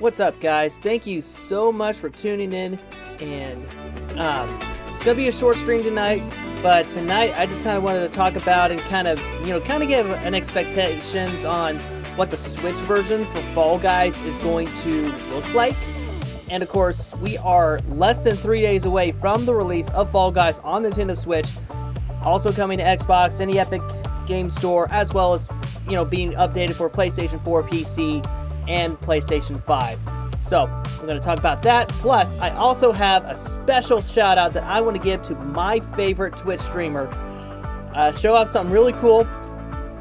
What's up, guys? Thank you so much for tuning in, and it's gonna be a short stream tonight, but tonight I just kind of wanted to talk about and kind of give an expectations on what the Switch version for Fall Guys is going to look like. And of course, we are less than 3 days away from the release of Fall Guys on Nintendo Switch, also coming to Xbox and the Epic Game Store, as well as being updated for PlayStation 4, PC, and PlayStation 5. So I'm going to talk about that. Plus, I also have a special shout out that I want to give to my favorite Twitch streamer. Show off something really cool,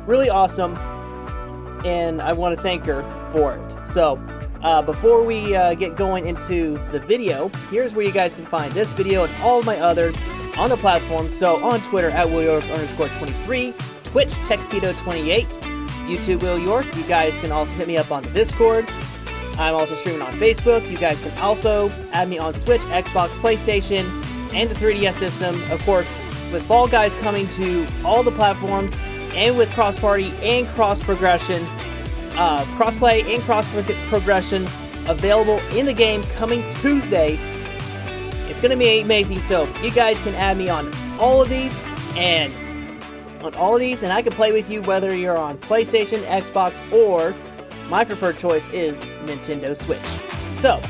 really awesome, and I want to thank her for it. So before we get going into the video, here's where you guys can find this video and all of my others on the platform. So on Twitter at WillYork_23, Twitch Texito28, YouTube Will York. You guys can also hit me up on the Discord. I'm also streaming on Facebook. You guys can also add me on Switch, Xbox, PlayStation, and the 3DS system. Of course, with Fall Guys coming to all the platforms, and with cross-party and cross-progression, cross-play and cross-progression available in the game coming Tuesday. It's going to be amazing. So you guys can add me on all of these, and I can play with you whether you're on PlayStation, Xbox, or my preferred choice is Nintendo Switch. So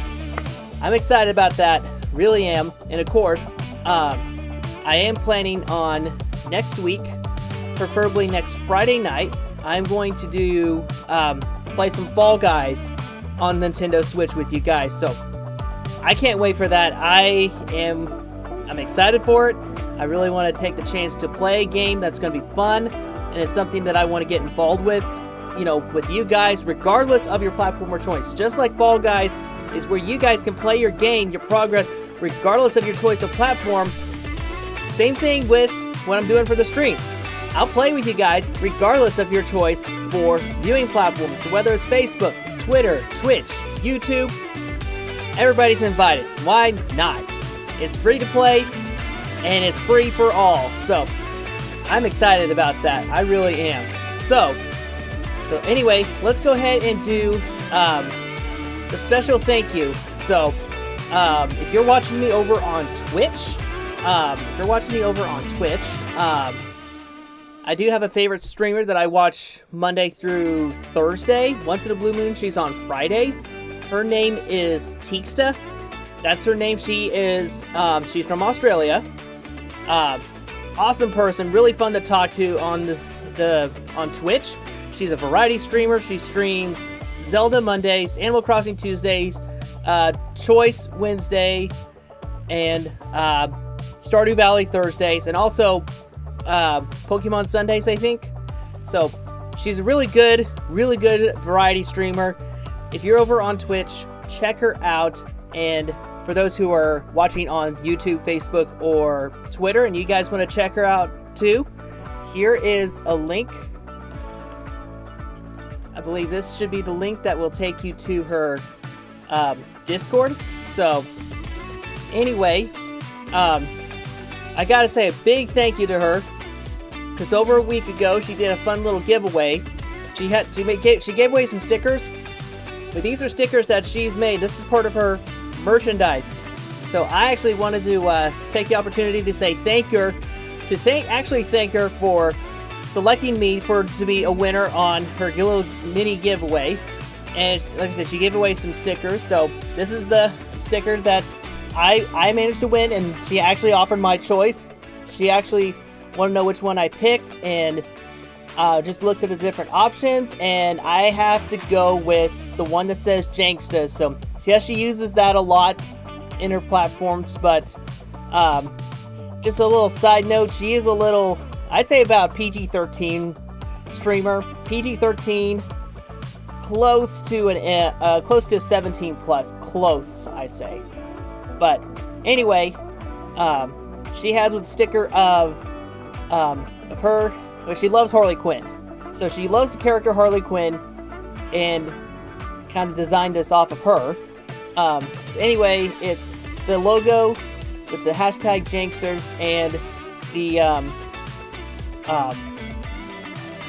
I'm excited about that, really am. And of course, I am planning on next week, preferably next Friday night, I'm going to do play some Fall Guys on Nintendo Switch with you guys. So I can't wait for that. I'm excited for it. I really want to take the chance to play a game that's going to be fun, and it's something that I want to get involved with, with you guys, regardless of your platform or choice. Just like Fall Guys is where you guys can play your game, your progress, regardless of your choice of platform. Same thing with what I'm doing for the stream. I'll play with you guys regardless of your choice for viewing platforms. So whether it's Facebook, Twitter, Twitch, YouTube, everybody's invited. Why not? It's free to play, and it's free for all. So I'm excited about that. I really am. So anyway, let's go ahead and do the special thank you. So if you're watching me over on Twitch, I do have a favorite streamer that I watch Monday through Thursday. Once in a blue moon, she's on Fridays. Her name is Teeksta. That's her name. She's from Australia. Awesome person, really fun to talk to on on Twitch. She's a variety streamer. She streams Zelda Mondays, Animal Crossing Tuesdays, Choice Wednesday, and Stardew Valley Thursdays, and also Pokemon Sundays, I think. So she's a really good variety streamer. If you're over on Twitch, check her out. And for those who are watching on YouTube, Facebook, or Twitter, and you guys want to check her out too, here is a link. I believe this should be the link that will take you to her Discord. So anyway, I gotta say a big thank you to her, because over a week ago she did a fun little giveaway. She gave away some stickers, but these are stickers that she's made. This is part of her merchandise. So I actually wanted to take the opportunity to say thank her for selecting me to be a winner on her little mini giveaway. And like I said, she gave away some stickers. So this is the sticker that I managed to win, and she actually offered my choice. She actually wanted to know which one I picked, and just looked at the different options, and I have to go with the one that says Janksta. So yes, she uses that a lot in her platforms, but just a little side note, she is a little, I'd say about PG-13 streamer. PG-13, close to 17 plus, close, I say. But anyway, she had a sticker of her. Well, she loves Harley Quinn, so she loves the character Harley Quinn, and kind of designed this off of her. So anyway, it's the logo with the hashtag Janksters and the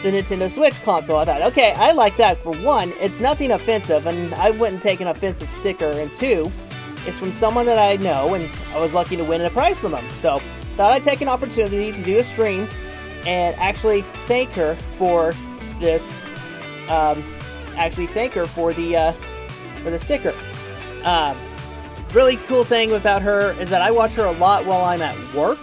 the Nintendo Switch console. I thought, okay, I like that. For one, it's nothing offensive, and I wouldn't take an offensive sticker. And two, it's from someone that I know, and I was lucky to win a prize from them. So, thought I'd take an opportunity to do a stream and actually thank her for this. Actually thank her for the sticker. Really cool thing about her is that I watch her a lot while I'm at work,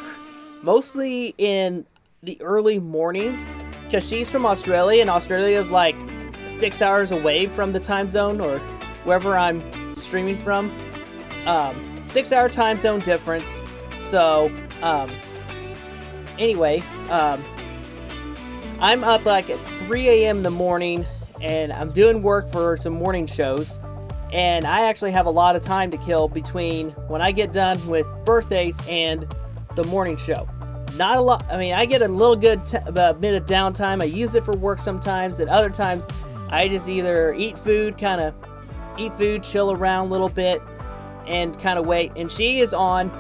mostly in the early mornings, because she's from Australia, and Australia is like 6 hours away from the time zone, or wherever I'm streaming from. 6 hour time zone difference. So anyway, I'm up like at 3 a.m. in the morning, and I'm doing work for some morning shows, and I actually have a lot of time to kill between when I get done with birthdays and the morning show. Not a lot. I mean, I get a little good bit of downtime. I use it for work sometimes, and other times I just either eat food, chill around a little bit, and kind of wait. And she is on,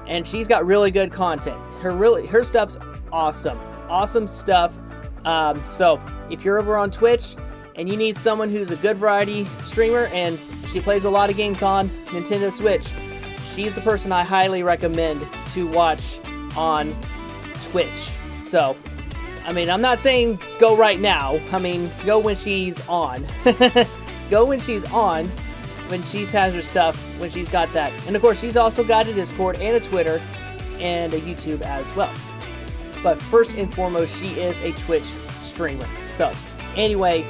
and she's got really good content. Her stuff's awesome stuff. So if you're over on Twitch and you need someone who's a good variety streamer, and she plays a lot of games on Nintendo Switch, she's the person I highly recommend to watch on Twitch. So, I mean, I'm not saying go right now. I mean, go when she's on. Go when she's on, when she has her stuff, when she's got that. And of course, she's also got a Discord and a Twitter and a YouTube as well. But first and foremost, she is a Twitch streamer. So, anyway,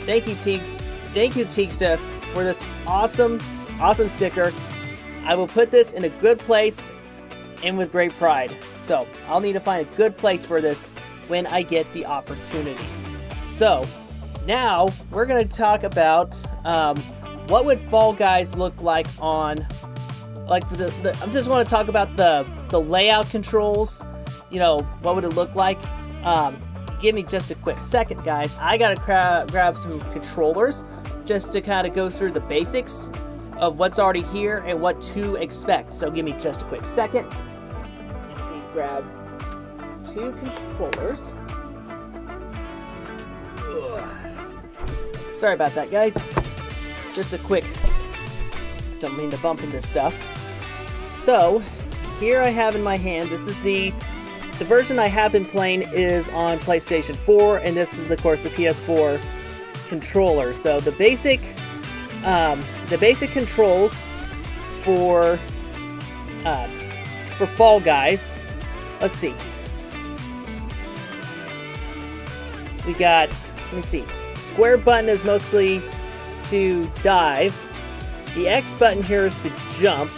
thank you, Teeksta, for this awesome sticker. I will put this in a good place and with great pride. So, I'll need to find a good place for this when I get the opportunity. So, now we're going to talk about what would Fall Guys look like on, like, I just want to talk about the layout controls. You know, what would it look like? Give me just a quick second, guys. I gotta grab some controllers just to kind of go through the basics of what's already here and what to expect. So give me just a quick second. Let me grab 2 controllers. Ugh. Sorry about that, guys. Just a quick, don't mean to bump into stuff. So, here I have in my hand, this is the version I have been playing is on PlayStation 4, and this is, of course, the PS4 controller. So the basic controls for Fall Guys. Let's see. We got, let me see. Square button is mostly to dive. The X button here is to jump.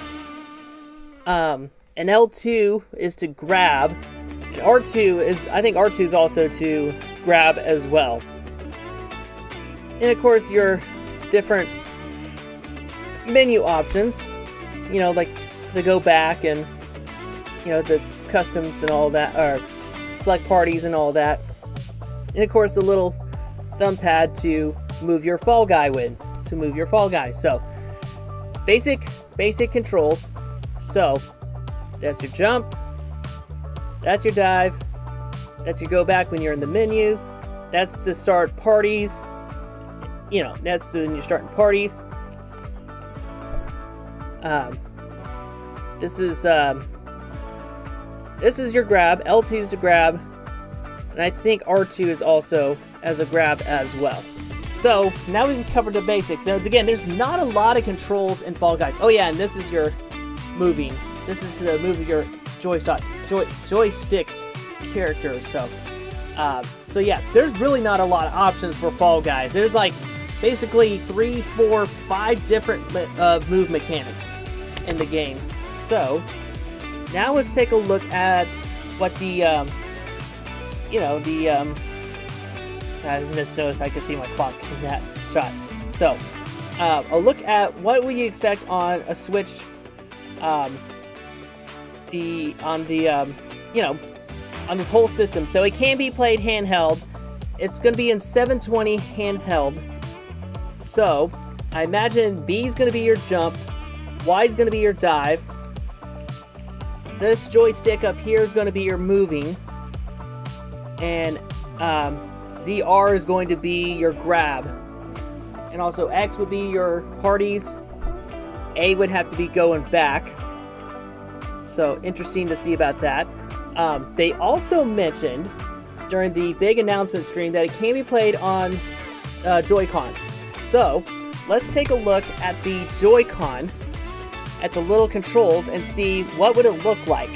And L2 is to grab. And R2 is, I think R2 is also to grab as well. And of course, your different menu options, you know, like the go back and, you know, the customs and all that, or select parties and all that. And of course, the little thumb pad to move your Fall Guy with, to move your Fall Guy. So, basic controls. So, that's your jump. That's your dive. That's your go back when you're in the menus. That's to start parties. You know, that's when you're starting parties. This is your grab. L2 is to grab. And I think R2 is also as a grab as well. So, now we've covered the basics. Now, again, there's not a lot of controls in Fall Guys. Oh yeah, and this is your moving. This is the moving your joystick character. So yeah, there's really not a lot of options for Fall Guys. There's like basically 3, 4, 5 different move mechanics in the game. So now let's take a look at what the I just noticed I can see my clock in that shot. So a look at what would you expect on a Switch. On this whole system. So it can be played handheld. It's going to be in 720 handheld. So I imagine B is going to be your jump, Y is going to be your dive. This joystick up here is going to be your moving, and ZR is going to be your grab. And also X would be your parties. A would have to be going back. So interesting to see about that. They also mentioned during the big announcement stream that it can be played on Joy-Cons. So let's take a look at the Joy-Con, at the little controls, and see what would it look like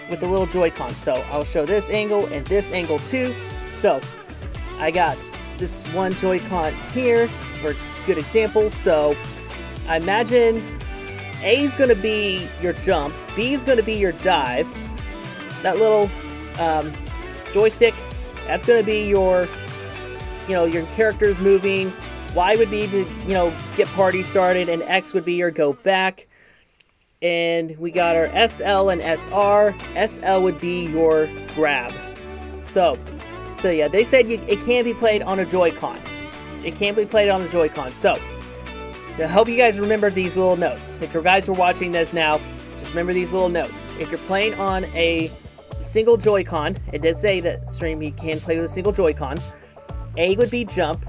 with the little Joy-Con. So I'll show this angle and this angle too. So I got this one Joy-Con here for a good example. So I imagine A is going to be your jump, B is going to be your dive. That little joystick, that's going to be your, your characters moving. Y would be to, get party started, and X would be your go back. And we got our SL and SR. SL would be your grab. So yeah, they said it can be played on a Joy-Con. It can be played on a Joy-Con. So I hope you guys remember these little notes. If you guys are watching this now, just remember these little notes. If you're playing on a single Joy-Con, it did say that stream you can play with a single Joy-Con. A would be jump.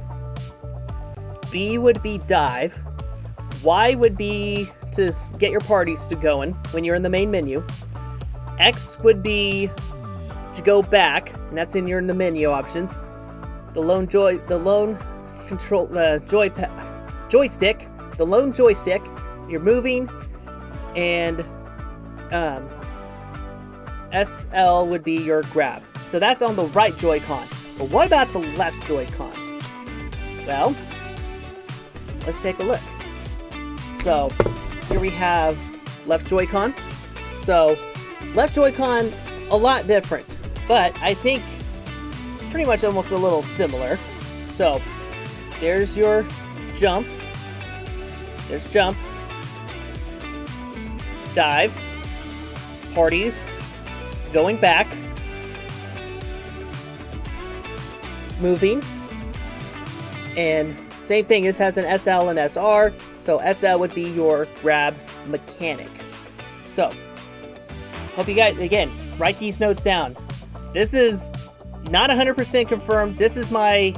B would be dive. Y would be to get your parties to going when you're in the main menu. X would be to go back, and that's in the menu options. The lone joystick, the lone joystick, you're moving, and SL would be your grab. So that's on the right Joy-Con. But what about the left Joy-Con? Well, let's take a look. So here we have left Joy-Con. So left Joy-Con, a lot different, but I think pretty much almost a little similar. So there's your jump. There's jump. Dive. Parties. Going back. Moving. And same thing, this has an SL and SR. So SL would be your grab mechanic. So, hope you guys, again, write these notes down. This is not 100% confirmed. This is my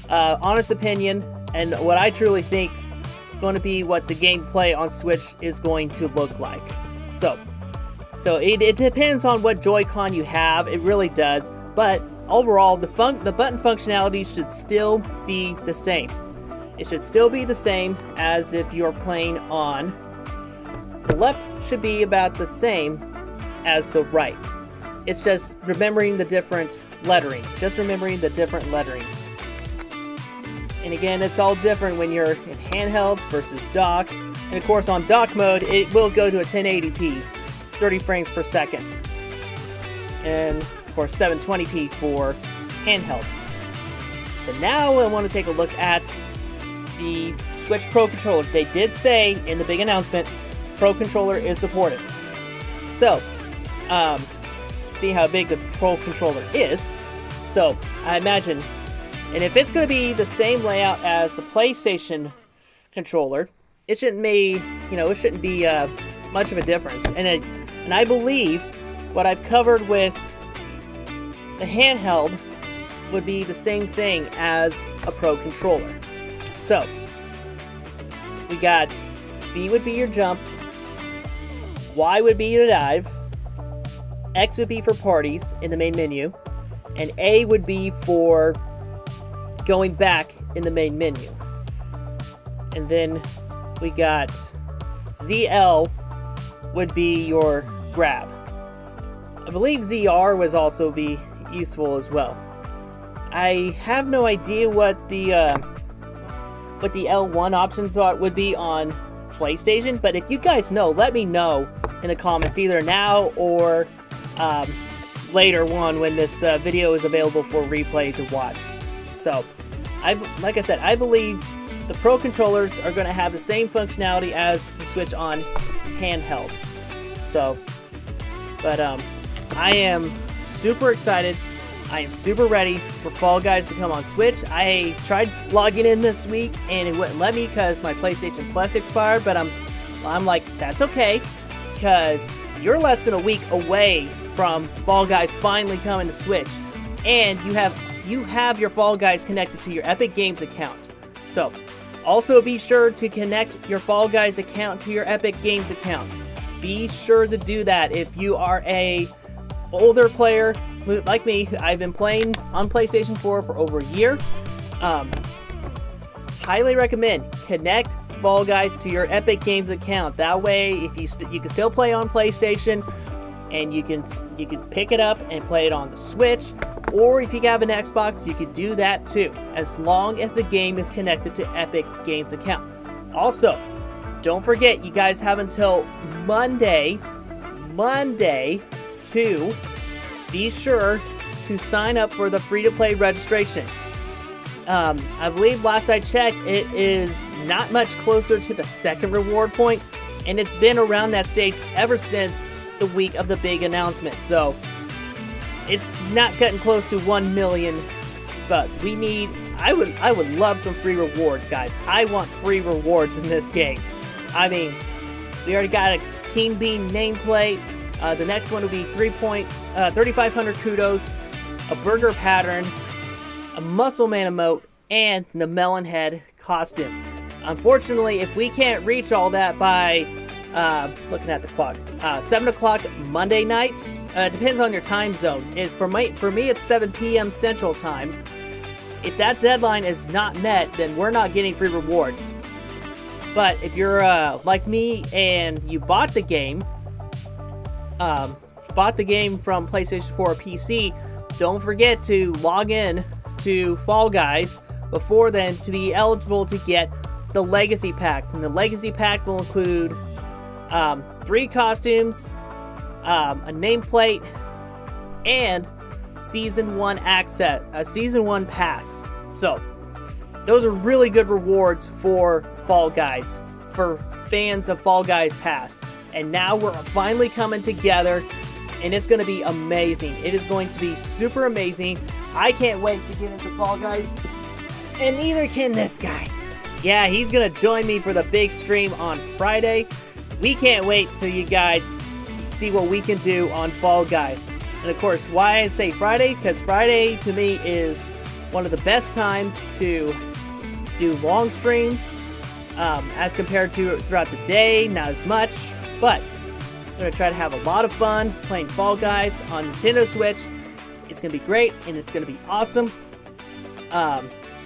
honest opinion and what I truly think's going to be what the gameplay on Switch is going to look like. So it depends on what Joy-Con you have. It really does. But overall, the button functionality should still be the same. It should still be the same as if you're playing on. The left should be about the same as the right. It's just remembering the different lettering. Just remembering the different lettering. And again, it's all different when you're in handheld versus dock. And of course, on dock mode, it will go to a 1080p, 30 frames per second. And of course, 720p for handheld. So now I want to take a look at the Switch Pro Controller. They did say in the big announcement, Pro Controller is supported. So, see how big the Pro Controller is. So, I imagine, and if it's going to be the same layout as the PlayStation controller, it shouldn't be, it shouldn't be much of a difference. And I believe what I've covered with the handheld would be the same thing as a Pro Controller. So, we got B would be your jump, Y would be the dive, X would be for parties in the main menu, and A would be for going back in the main menu. And then we got ZL would be your grab. I believe ZR was also be useful as well. I have no idea what the L1 options would be on PlayStation, but if you guys know, let me know in the comments either now or later on when this video is available for replay to watch. So, like I said, I believe the Pro controllers are going to have the same functionality as the Switch on handheld. So, but I am super excited. I am super ready for Fall Guys to come on Switch. I tried logging in this week and it wouldn't let me because my PlayStation Plus expired, but I'm like, that's okay, because you're less than a week away from Fall Guys finally coming to Switch, and you have you have your Fall Guys connected to your Epic Games account. So, also be sure to connect your Fall Guys account to your Epic Games account. Be sure to do that if you are a older player like me. I've been playing on PlayStation 4 for over a year. Highly recommend connect Fall Guys to your Epic Games account. That way, if you can still play on PlayStation, and you can pick it up and play it on the Switch, or if you have an Xbox, you can do that too, as long as the game is connected to Epic Games account. Also, don't forget, you guys have until Monday to be sure to sign up for the free-to-play registration. I believe last I checked, it is not much closer to the second reward point, and it's been around that stage ever since the week of the big announcement. So it's not getting close to 1 million, but we need. I would love some free rewards, guys. I want free rewards in this game. I mean, we already got a King Bean nameplate. The next one will be 3,500 kudos, a burger pattern, a Muscle Man emote, and the Melon Head costume. Unfortunately, if we can't reach all that by, looking at the clock, 7 o'clock Monday night, depends on your time zone. For me, it's 7 p.m. Central Time. If that deadline is not met, then we're not getting free rewards. But if you're like me and you bought the game from PlayStation 4 or PC, don't forget to log in to Fall Guys before then to be eligible to get the Legacy Pack. And the Legacy Pack will include 3 costumes, a nameplate, and Season 1 access, a Season 1 pass. So, those are really good rewards for Fall Guys, for fans of Fall Guys past. And now we're finally coming together, and it's going to be amazing. It is going to be super amazing. I can't wait to get into Fall Guys, and neither can this guy. Yeah, he's going to join me for the big stream on Friday. We can't wait till you guys see what we can do on Fall Guys. And of course, why I say Friday? Because Friday to me is one of the best times to do long streams, as compared to throughout the day. Not as much, but I'm going to try to have a lot of fun playing Fall Guys on Nintendo Switch. It's going to be great, and it's going to be awesome. A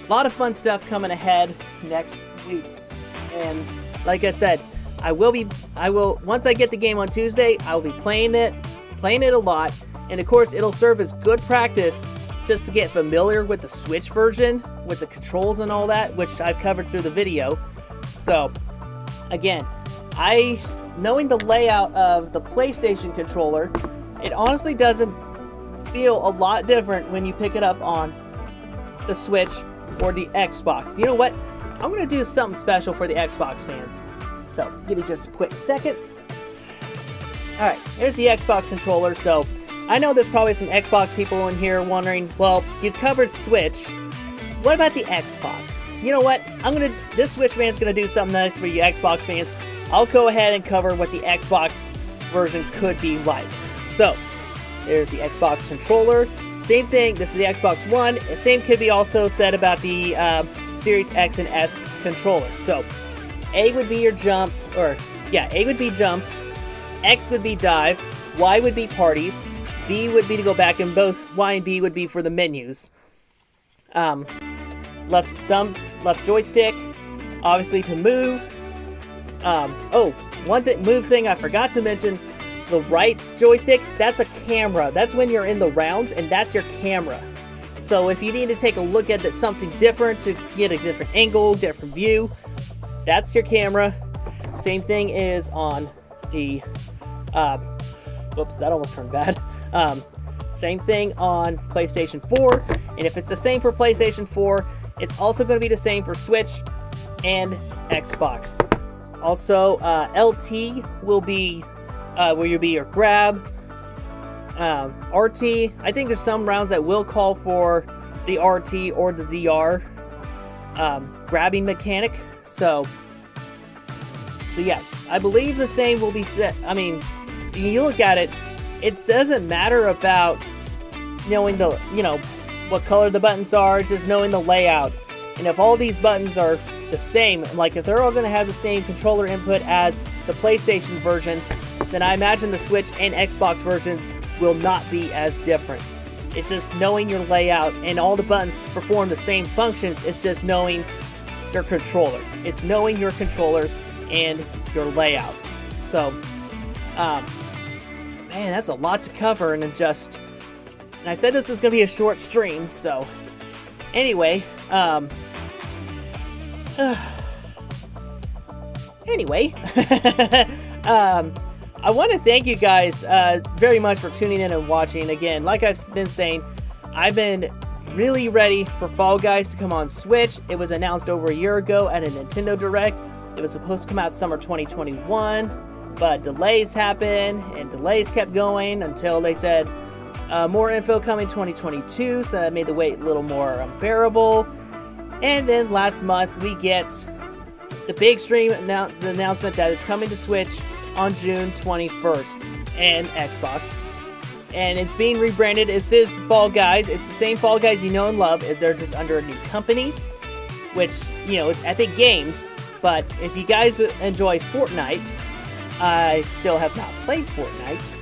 lot of fun stuff coming ahead next week. And like I said, I will, once I get the game on Tuesday, I will be playing it a lot. And of course, it'll serve as good practice just to get familiar with the Switch version, with the controls and all that, which I've covered through the video. So, again, knowing the layout of the PlayStation controller, it honestly doesn't feel a lot different when you pick it up on the Switch or the Xbox. You know what? I'm going to do something special for the Xbox fans. So, give me just a quick second. Alright, here's the Xbox controller. So, I know there's probably some Xbox people in here wondering, well, you've covered Switch. What about the Xbox? You know what? This Switch man's going to do something nice for you Xbox fans. I'll go ahead and cover what the Xbox version could be like. So, there's the Xbox controller. Same thing, this is the Xbox One. Same could be also said about the Series X and S controllers. So, A would be your jump, A would be jump, X would be dive, Y would be parties, B would be to go back, and both Y and B would be for the menus. Left thumb, left joystick, obviously to move. Move thing I forgot to mention, the right joystick, that's a camera. That's when you're in the rounds, and that's your camera. So if you need to take a look at something different to get a different angle, different view, that's your camera. Same thing is on the, whoops, that almost turned bad. Same thing on PlayStation 4, and if it's the same for PlayStation 4, it's also going to be the same for Switch and Xbox. Also, LT will be where you'll be your grab. RT, I think there's some rounds that will call for the RT or the ZR grabbing mechanic. So yeah, I believe the same will be set. I mean, you look at it, it doesn't matter about knowing what color the buttons are. It's just knowing the layout. And if all these buttons are the same, like if they're all going to have the same controller input as the PlayStation version, then I imagine the Switch and Xbox versions will not be as different. It's just knowing your layout, and all the buttons perform the same functions. It's just knowing your controllers. It's knowing your controllers and your layouts. So, man, that's a lot to cover, and I said this was going to be a short stream, so anyway, I want to thank you guys very much for tuning in and watching. Again, like I've been saying, I've been really ready for Fall Guys to come on Switch. It was announced over a year ago at a Nintendo Direct. It was supposed to come out summer 2021, but delays happened, and delays kept going until they said more info coming 2022, so that made the wait a little more unbearable. And then last month we get the big stream the announcement that it's coming to Switch on June 21st and Xbox. And it's being rebranded. It says Fall Guys. It's the same Fall Guys you know and love. They're just under a new company, which, you know, it's Epic Games. But if you guys enjoy Fortnite, I still have not played Fortnite.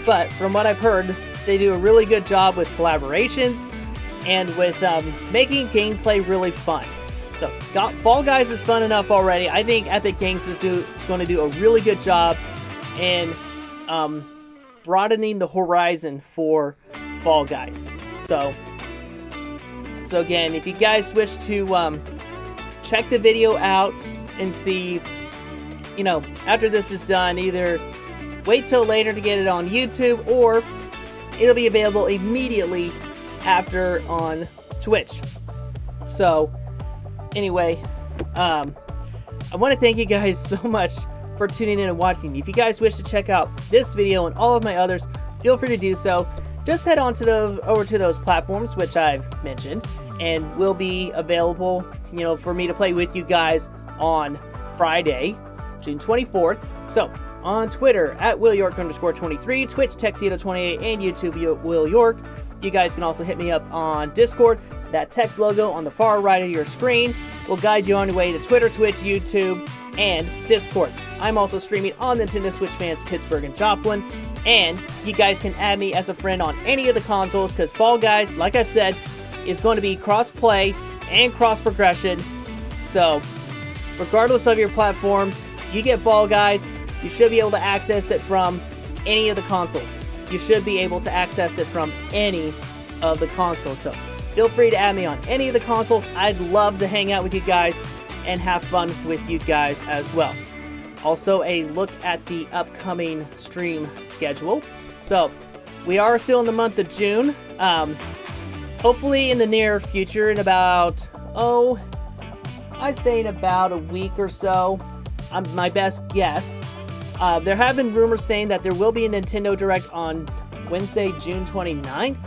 But from what I've heard, they do a really good job with collaborations and with making gameplay really fun. So, Fall Guys is fun enough already. I think Epic Games is going to do a really good job in broadening the horizon for Fall Guys. So again, if you guys wish to check the video out and see, you know, after this is done, either wait till later to get it on YouTube, or it'll be available immediately after on Twitch. So anyway, I want to thank you guys so much for tuning in and watching. If you guys wish to check out this video and all of my others, feel free to do so. Just head on to over to those platforms which I've mentioned, and will be available, you know, for me to play with you guys on Friday, June 24th. So on Twitter at WillYork_23, Twitch Texiito28, and YouTube Will York. You guys can also hit me up on Discord. That text logo on the far right of your screen will guide you on your way to Twitter, Twitch, YouTube, and Discord. I'm also streaming on Nintendo Switch Fans Pittsburgh and Joplin, and you guys can add me as a friend on any of the consoles, because Fall Guys, like I've said, is going to be cross-play and cross-progression. So, regardless of your platform, you get Fall Guys, you should be able to access it from any of the consoles. You should be able to access it from any of the consoles. So feel free to add me on any of the consoles. I'd love to hang out with you guys and have fun with you guys as well. Also, a look at the upcoming stream schedule. So we are still in the month of June. Hopefully in the near future, in about, I'd say in about a week or so, my best guess. There have been rumors saying that there will be a Nintendo Direct on Wednesday, June 29th.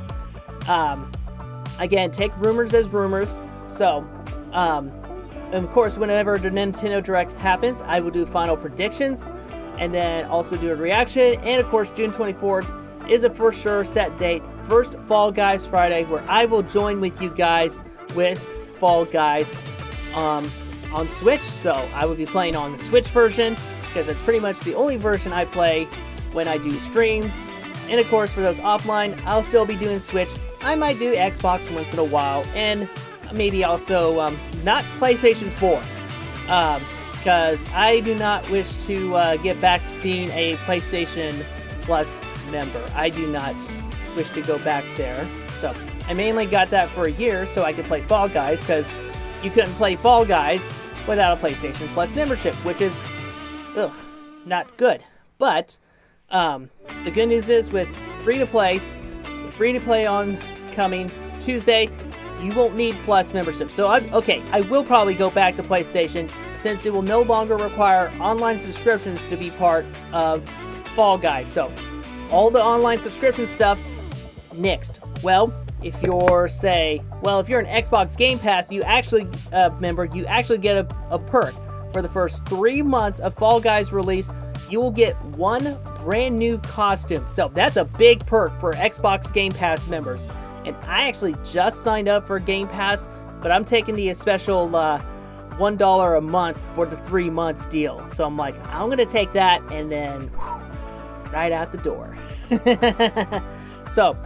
Again, take rumors as rumors. So, and of course, whenever the Nintendo Direct happens, I will do final predictions, and then also do a reaction. And of course, June 24th is a for sure set date. First Fall Guys Friday, where I will join with you guys with Fall Guys on Switch. So I will be playing on the Switch version, because it's pretty much the only version I play when I do streams. And of course, for those offline, I'll still be doing Switch. I might do Xbox once in a while, and maybe also not PlayStation 4, because I do not wish to get back to being a PlayStation Plus member. I do not wish to go back there. So I mainly got that for a year so I could play Fall Guys, because you couldn't play Fall Guys without a PlayStation Plus membership, which is not good. But the good news is, with free to play on coming Tuesday, you won't need Plus membership. So I will probably go back to PlayStation, since it will no longer require online subscriptions to be part of Fall Guys. So all the online subscription stuff nixed. Well, if you're an Xbox Game Pass, you actually member, you actually get a perk. For the first 3 months of Fall Guys release, you will get one brand new costume. So that's a big perk for Xbox Game Pass members. and I actually just signed up for Game Pass, but I'm taking the special $1 a month for the 3 months deal. So I'm like, I'm gonna take that and then right out the door. So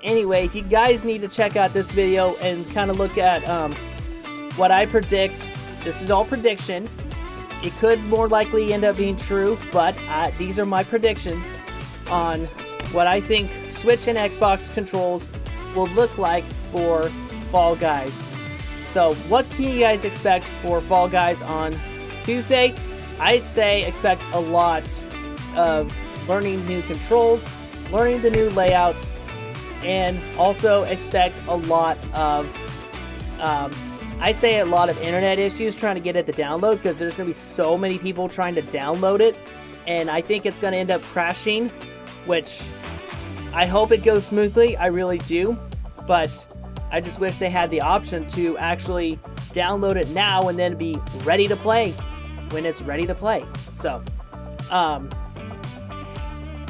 anyway, if you guys need to check out this video and kind of look at what I predict, this is all prediction. It could more likely end up being true, but these are my predictions on what I think Switch and Xbox controls will look like for Fall Guys. So what can you guys expect for Fall Guys on Tuesday? I'd say expect a lot of learning new controls, learning the new layouts, and also expect a lot of I say a lot of internet issues trying to get it to download, because there's going to be so many people trying to download it, and I think it's going to end up crashing, which I hope it goes smoothly, I really do, but I just wish they had the option to actually download it now and then be ready to play when it's ready to play. So,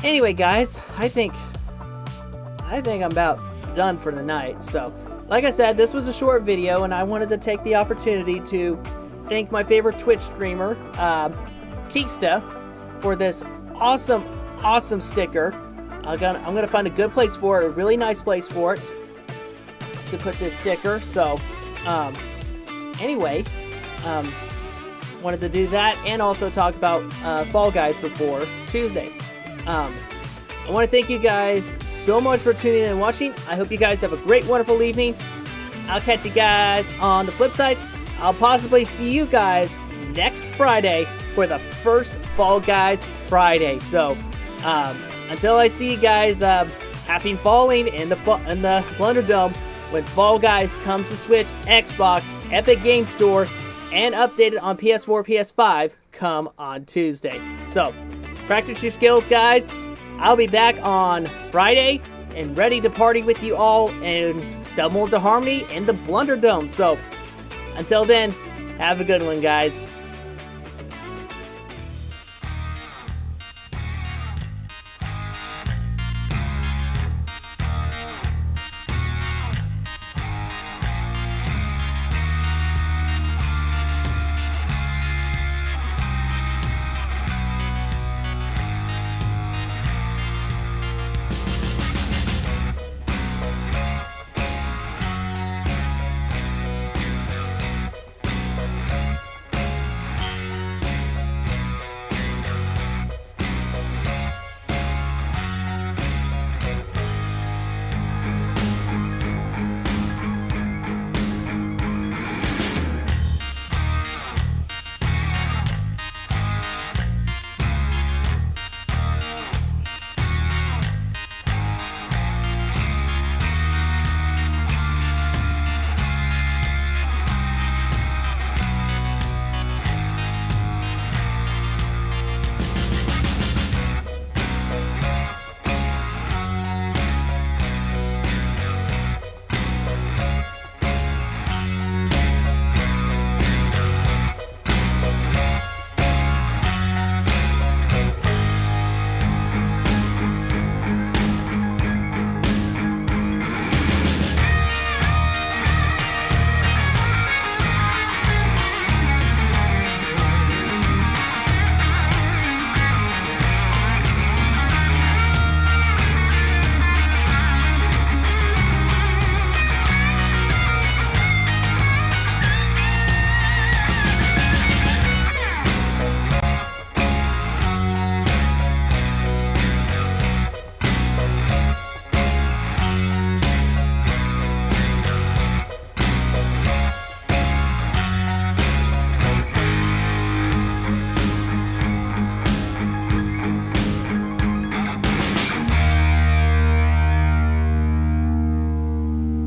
anyway guys, I think I'm about done for the night. So, like I said, this was a short video, and I wanted to take the opportunity to thank my favorite Twitch streamer, Teeksta, for this awesome sticker. I'm gonna find a good place for it, a really nice place for it to put this sticker. So, anyway, wanted to do that and also talk about Fall Guys before Tuesday. I want to thank you guys so much for tuning in and watching. I hope you guys have a great, wonderful evening. I'll catch you guys on the flip side. I'll possibly see you guys next Friday for the first Fall Guys Friday. So, until I see you guys, happy falling in the Blunderdome when Fall Guys comes to Switch, Xbox, Epic Game Store, and updated on PS4, PS5 come on Tuesday. So, practice your skills, guys. I'll be back on Friday and ready to party with you all and stumble into harmony in the Blunderdome. So, until then, have a good one, guys.